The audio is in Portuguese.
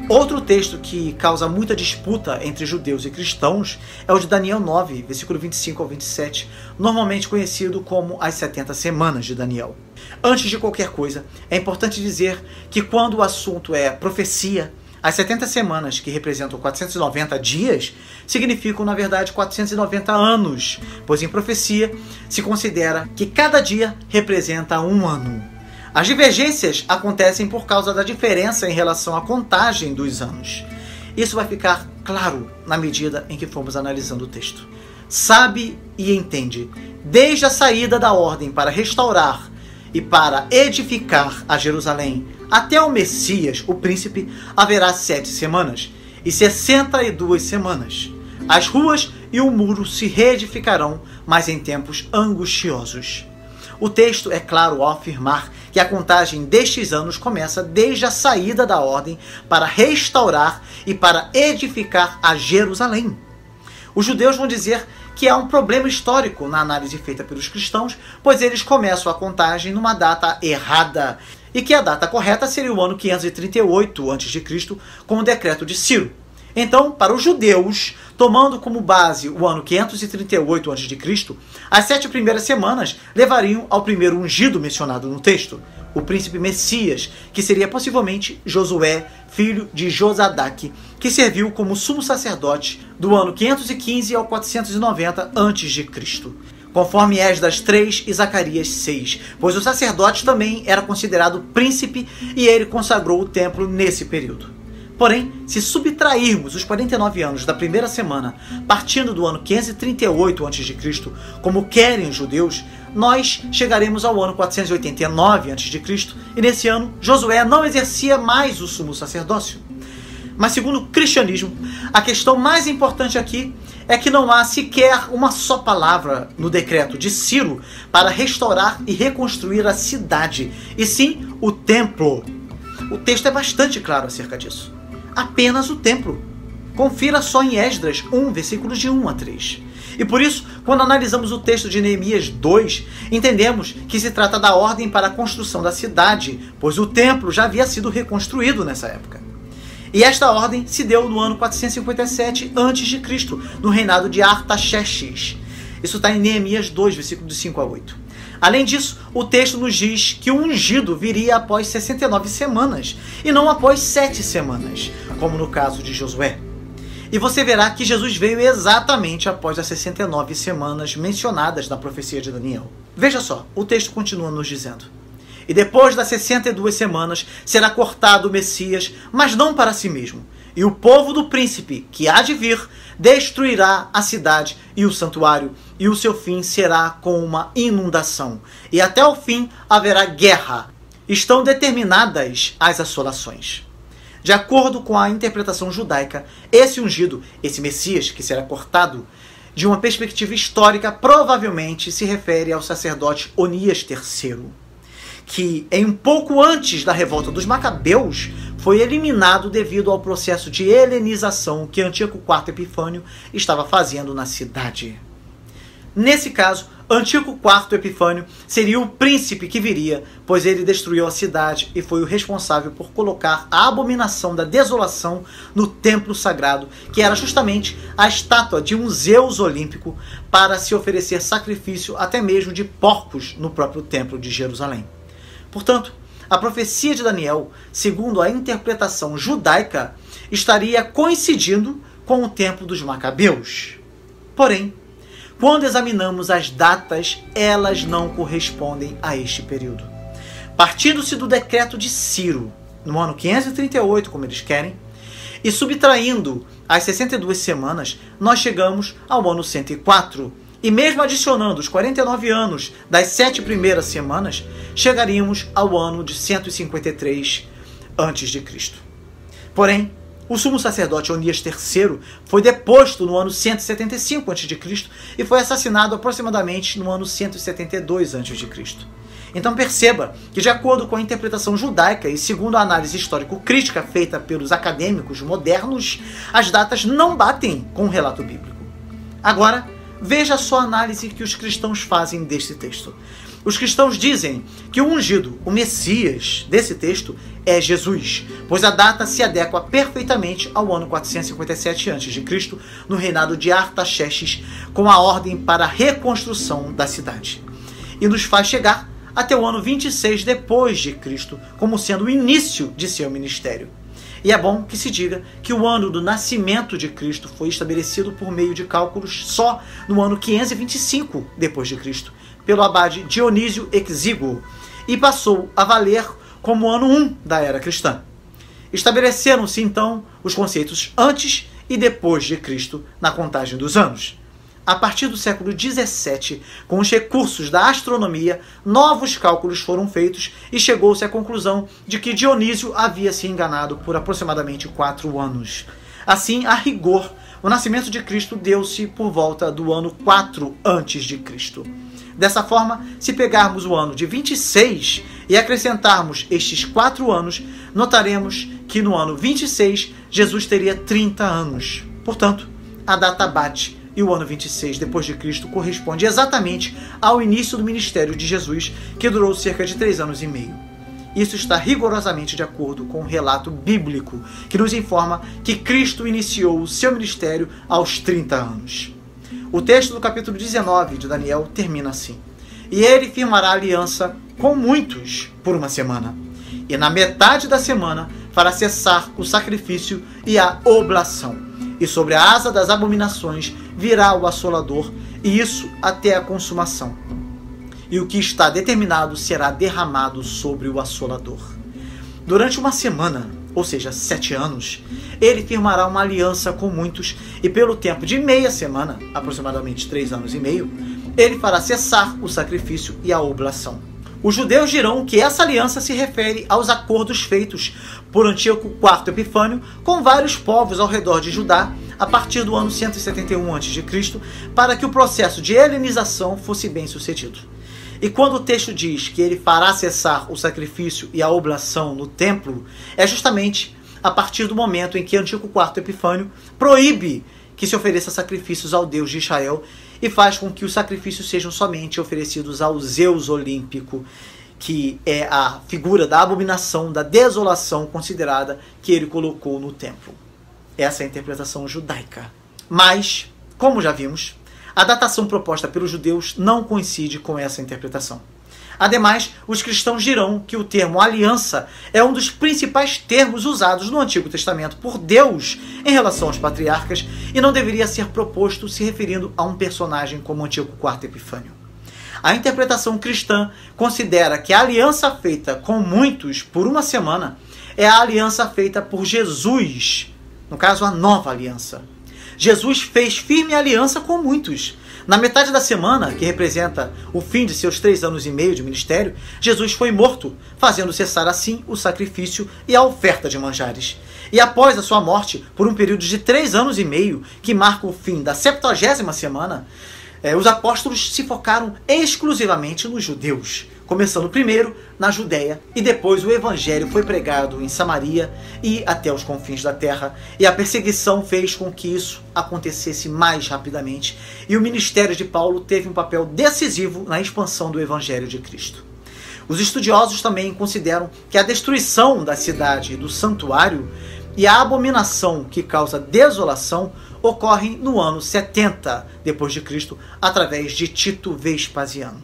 Outro texto que causa muita disputa entre judeus e cristãos é o de Daniel 9, versículo 25 ao 27, normalmente conhecido como as 70 semanas de Daniel. Antes de qualquer coisa, é importante dizer que quando o assunto é profecia, as 70 semanas, que representam 490 dias, significam, na verdade, 490 anos, pois em profecia se considera que cada dia representa um ano. As divergências acontecem por causa da diferença em relação à contagem dos anos. Isso vai ficar claro na medida em que formos analisando o texto. Sabe e entende, desde a saída da ordem para restaurar e para edificar a Jerusalém até o Messias, o príncipe, haverá 7 semanas e 62 semanas. As ruas e o muro se reedificarão, mas em tempos angustiosos. O texto é claro ao afirmar que a contagem destes anos começa desde a saída da ordem para restaurar e para edificar a Jerusalém. Os judeus vão dizer que há um problema histórico na análise feita pelos cristãos, pois eles começam a contagem numa data errada, e que a data correta seria o ano 538 a.C., com o decreto de Ciro. Então, para os judeus, tomando como base o ano 538 a.C., as 7 primeiras semanas levariam ao primeiro ungido mencionado no texto, o príncipe Messias, que seria possivelmente Josué, filho de Josadaque, que serviu como sumo sacerdote do ano 515 ao 490 a.C., conforme Esdras 3 e Zacarias 6, pois o sacerdote também era considerado príncipe e ele consagrou o templo nesse período. Porém, se subtrairmos os 49 anos da primeira semana, partindo do ano 538 a.C., como querem os judeus, nós chegaremos ao ano 489 a.C., e nesse ano Josué não exercia mais o sumo sacerdócio. Mas segundo o cristianismo, a questão mais importante aqui é que não há sequer uma só palavra no decreto de Ciro para restaurar e reconstruir a cidade, e sim o templo. O texto é bastante claro acerca disso. Apenas o templo. Confira só em Esdras 1, versículos de 1 a 3. E por isso, quando analisamos o texto de Neemias 2, entendemos que se trata da ordem para a construção da cidade, pois o templo já havia sido reconstruído nessa época. E esta ordem se deu no ano 457 a.C., no reinado de Artaxerxes. Isso está em Neemias 2, versículos de 5 a 8. Além disso, o texto nos diz que o ungido viria após 69 semanas, e não após 7 semanas, como no caso de Josué. E você verá que Jesus veio exatamente após as 69 semanas mencionadas na profecia de Daniel. Veja só, o texto continua nos dizendo: e depois das 62 semanas será cortado o Messias, mas não para si mesmo. E o povo do príncipe, que há de vir, destruirá a cidade e o santuário, e o seu fim será com uma inundação. E até o fim haverá guerra. Estão determinadas as assolações. De acordo com a interpretação judaica, esse ungido, esse Messias que será cortado, de uma perspectiva histórica, provavelmente se refere ao sacerdote Onias III, que em um pouco antes da revolta dos Macabeus foi eliminado devido ao processo de helenização que Antíoco IV Epifânio estava fazendo na cidade. Nesse caso, Antíoco IV Epifânio seria o príncipe que viria, pois ele destruiu a cidade e foi o responsável por colocar a abominação da desolação no templo sagrado, que era justamente a estátua de um Zeus olímpico, para se oferecer sacrifício até mesmo de porcos no próprio templo de Jerusalém. Portanto, a profecia de Daniel, segundo a interpretação judaica, estaria coincidindo com o tempo dos Macabeus. Porém, quando examinamos as datas, elas não correspondem a este período. Partindo-se do decreto de Ciro, no ano 538, como eles querem, e subtraindo as 62 semanas, nós chegamos ao ano 104. E mesmo adicionando os 49 anos das 7 primeiras semanas, chegaríamos ao ano de 153 a.C. Porém, o sumo sacerdote Onias III foi deposto no ano 175 a.C. e foi assassinado aproximadamente no ano 172 a.C. Então perceba que, de acordo com a interpretação judaica e segundo a análise histórico-crítica feita pelos acadêmicos modernos, as datas não batem com o relato bíblico. Agora, veja só a análise que os cristãos fazem deste texto. Os cristãos dizem que o ungido, o Messias desse texto, é Jesus, pois a data se adequa perfeitamente ao ano 457 a.C., no reinado de Artaxerxes, com a ordem para a reconstrução da cidade. E nos faz chegar até o ano 26 depois de Cristo, como sendo o início de seu ministério. E é bom que se diga que o ano do nascimento de Cristo foi estabelecido por meio de cálculos só no ano 525 depois de Cristo, pelo abade Dionísio Exíguo, e passou a valer como o ano 1 da era cristã. Estabeleceram-se então os conceitos antes e depois de Cristo na contagem dos anos. A partir do século XVII, com os recursos da astronomia, novos cálculos foram feitos e chegou-se à conclusão de que Dionísio havia se enganado por aproximadamente 4 anos. Assim, a rigor, o nascimento de Cristo deu-se por volta do ano 4 a.C. Dessa forma, se pegarmos o ano de 26 e acrescentarmos estes 4 anos, notaremos que no ano 26 Jesus teria 30 anos. Portanto, a data bate e o ano 26 depois de Cristo corresponde exatamente ao início do ministério de Jesus, que durou cerca de 3 anos e meio. Isso está rigorosamente de acordo com o relato bíblico, que nos informa que Cristo iniciou o seu ministério aos 30 anos. O texto do capítulo 19 de Daniel termina assim: "E ele firmará aliança com muitos por 1 semana, e na metade da semana fará cessar o sacrifício e a oblação, e sobre a asa das abominações virá o assolador, e isso até a consumação. E o que está determinado será derramado sobre o assolador." Durante 1 semana, ou seja, 7 anos, ele firmará uma aliança com muitos, e pelo tempo de meia semana, aproximadamente 3 anos e meio, ele fará cessar o sacrifício e a oblação. Os judeus dirão que essa aliança se refere aos acordos feitos por Antíoco IV Epifânio com vários povos ao redor de Judá a partir do ano 171 a.C., para que o processo de helenização fosse bem sucedido. E quando o texto diz que ele fará cessar o sacrifício e a oblação no templo, é justamente a partir do momento em que Antíoco IV Epifânio proíbe que se ofereça sacrifícios ao Deus de Israel e faz com que os sacrifícios sejam somente oferecidos ao Zeus Olímpico, que é a figura da abominação, da desolação considerada que ele colocou no templo. Essa é a interpretação judaica. Mas, como já vimos, a datação proposta pelos judeus não coincide com essa interpretação. Ademais, os cristãos dirão que o termo aliança é um dos principais termos usados no Antigo Testamento por Deus em relação aos patriarcas e não deveria ser proposto se referindo a um personagem como Antíoco IV Epifânio. A interpretação cristã considera que a aliança feita com muitos por 1 semana é a aliança feita por Jesus, no caso a nova aliança. Jesus fez firme aliança com muitos. Na metade da semana, que representa o fim de seus 3 anos e meio de ministério, Jesus foi morto, fazendo cessar assim o sacrifício e a oferta de manjares. E após a sua morte, por um período de 3 anos e meio, que marca o fim da 70ª semana, os apóstolos se focaram exclusivamente nos judeus, começando primeiro na Judéia, e depois o evangelho foi pregado em Samaria e até os confins da terra, e a perseguição fez com que isso acontecesse mais rapidamente, e o ministério de Paulo teve um papel decisivo na expansão do evangelho de Cristo. Os estudiosos também consideram que a destruição da cidade e do santuário e a abominação que causa desolação ocorrem no ano 70 depois de Cristo, através de Tito Vespasiano.